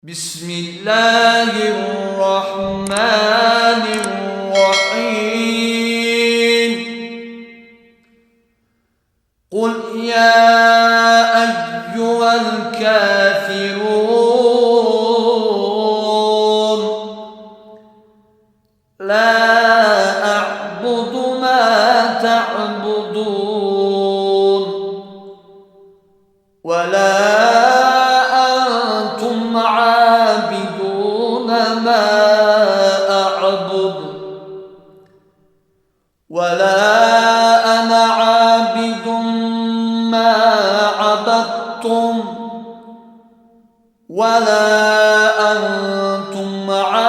بسم الله الرحمن الرحيم. قل يا أيها الكافرون لا أعبد ما تعبدون ولا أنتم عابدون ما أعبد ولا أنا عابد ما عبدتم ولا أنتم عابدون